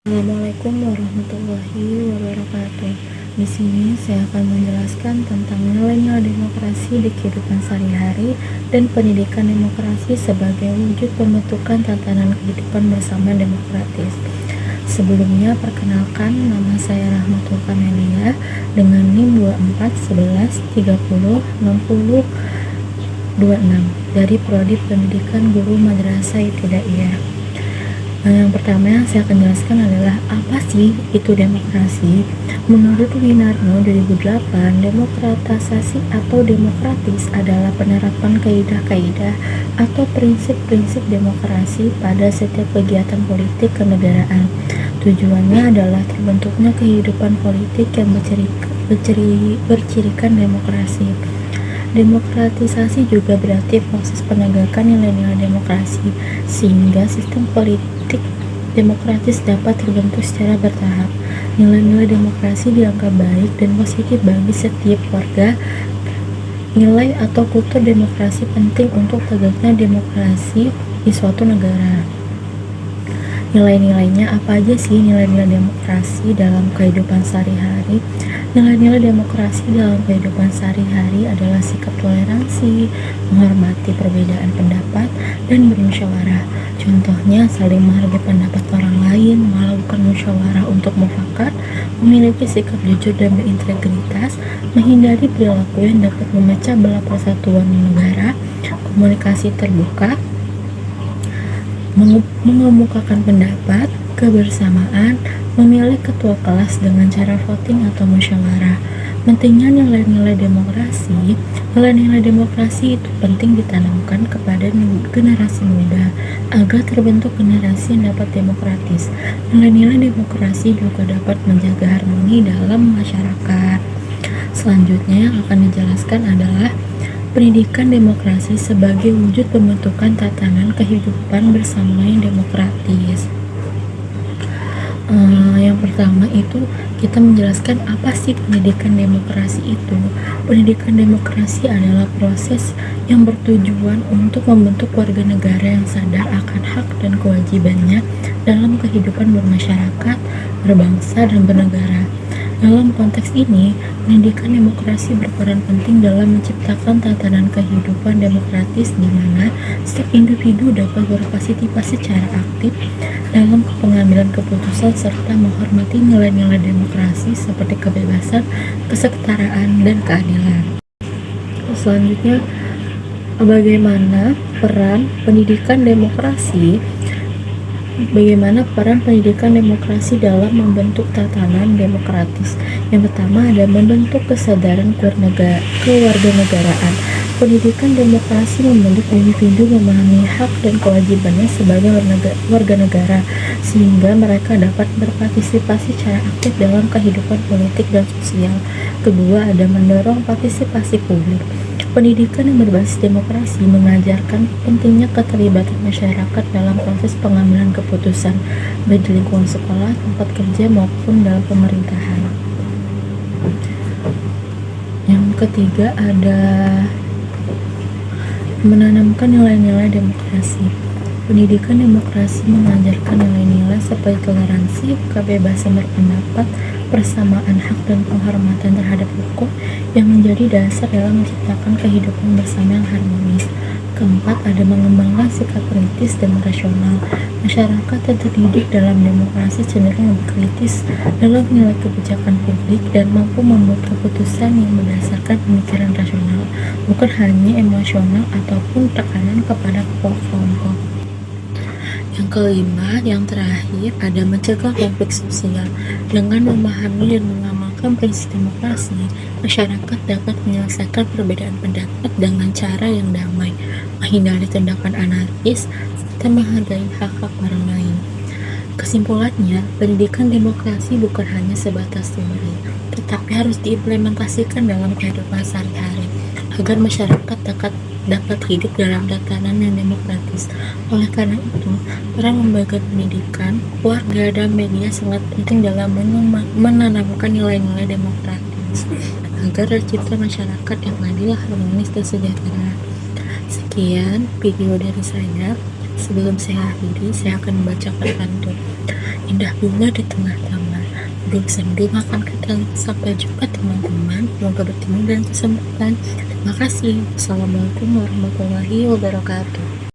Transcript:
Assalamualaikum warahmatullahi wabarakatuh. Di sini saya akan menjelaskan tentang nilai-nilai demokrasi di kehidupan sehari-hari dan pendidikan demokrasi sebagai wujud pembentukan tatanan kehidupan bersama demokratis. Sebelumnya, perkenalkan, nama saya Rahmatul Kamelia dengan NIM 2411306026 dari Prodi Pendidikan Guru Madrasah Ibtidaiyah. Yang pertama yang saya akan jelaskan adalah apa sih itu demokrasi. Menurut Winarno 2008, demokratisasi atau demokratis adalah penerapan kaidah-kaidah atau prinsip-prinsip demokrasi pada setiap kegiatan politik kenegaraan. Tujuannya adalah terbentuknya kehidupan politik yang bercirikan demokrasi. Demokratisasi juga berarti proses penegakan nilai-nilai demokrasi, sehingga sistem politik demokratis dapat terbentuk secara bertahap. Nilai-nilai demokrasi dianggap baik dan positif bagi setiap warga. Nilai atau kultur demokrasi penting untuk tegaknya demokrasi di suatu negara. Nilai-nilainya apa aja sih nilai-nilai demokrasi dalam kehidupan sehari-hari? Nilai-nilai demokrasi dalam kehidupan sehari-hari adalah sikap toleransi, menghormati perbedaan pendapat, dan bermusyawarah. Contohnya, saling menghargai pendapat orang lain, melakukan musyawarah untuk mufakat, memiliki sikap jujur dan berintegritas, menghindari perilaku yang dapat memecah belah persatuan negara, komunikasi terbuka, mengemukakan pendapat, kebersamaan, memilih ketua kelas dengan cara voting atau musyawarah. Pentingnya nilai-nilai demokrasi. Nilai-nilai demokrasi itu penting ditanamkan kepada generasi muda agar terbentuk generasi yang dapat demokratis. Nilai-nilai demokrasi juga dapat menjaga harmoni dalam masyarakat. Selanjutnya yang akan dijelaskan adalah pendidikan demokrasi sebagai wujud pembentukan tatanan kehidupan bersama yang demokratis. Yang pertama itu kita menjelaskan apa sih pendidikan demokrasi itu. Pendidikan demokrasi adalah proses yang bertujuan untuk membentuk warga negara yang sadar akan hak dan kewajibannya dalam kehidupan bermasyarakat, berbangsa, dan bernegara. Dalam konteks ini, pendidikan demokrasi berperan penting dalam menciptakan tatanan kehidupan demokratis di mana setiap individu dapat berpartisipasi secara aktif dalam pengambilan keputusan serta menghormati nilai-nilai demokrasi seperti kebebasan, kesetaraan, dan keadilan. Selanjutnya, bagaimana peran pendidikan demokrasi dalam membentuk tatanan demokratis. Yang pertama ada membentuk kesadaran kewarganegaraan. Pendidikan demokrasi membentuk individu memahami hak dan kewajibannya sebagai warga negara, sehingga mereka dapat berpartisipasi secara aktif dalam kehidupan politik dan sosial. Kedua ada mendorong partisipasi publik. Pendidikan yang berbasis demokrasi mengajarkan pentingnya keterlibatan masyarakat dalam proses pengambilan keputusan, baik di lingkungan sekolah, tempat kerja, maupun dalam pemerintahan. Yang ketiga ada menanamkan nilai-nilai demokrasi. Pendidikan demokrasi mengajarkan nilai-nilai seperti toleransi, kebebasan berpendapat, persamaan hak dan penghormatan terhadap hukum yang menjadi dasar dalam menciptakan kehidupan bersama yang harmonis. Keempat, ada mengembangkan sikap kritis dan rasional. Masyarakat yang terdidik dalam demokrasi cenderung lebih kritis dalam menilai kebijakan publik dan mampu membuat keputusan yang berdasarkan pemikiran rasional, bukan hanya emosional ataupun tekanan kepada kelompok. Yang kelima, yang terakhir, ada mencegah konflik sosial. Dengan memahami dan mengamalkan prinsip demokrasi, masyarakat dapat menyelesaikan perbedaan pendapat dengan cara yang damai, menghindari tindakan anarkis, serta menghargai hak-hak orang lain. Kesimpulannya, pendidikan demokrasi bukan hanya sebatas teori, tetapi harus diimplementasikan dalam kehidupan sehari-hari agar masyarakat dapat hidup dalam tatanan yang demokratis. Oleh karena itu, peran lembaga pendidikan, keluarga, dan media sangat penting dalam menanamkan nilai-nilai demokratis agar tercipta masyarakat yang adil, harmonis, dan sejahtera. Sekian video dari saya. Sebelum saya akhiri, saya akan membacakan pantun. indah bunga di tengah taman. Duduk sendu makan ketan. Sampai jumpa teman-teman. Semoga bertemu dan kesembuhan. Terima kasih. Assalamualaikum warahmatullahi wabarakatuh.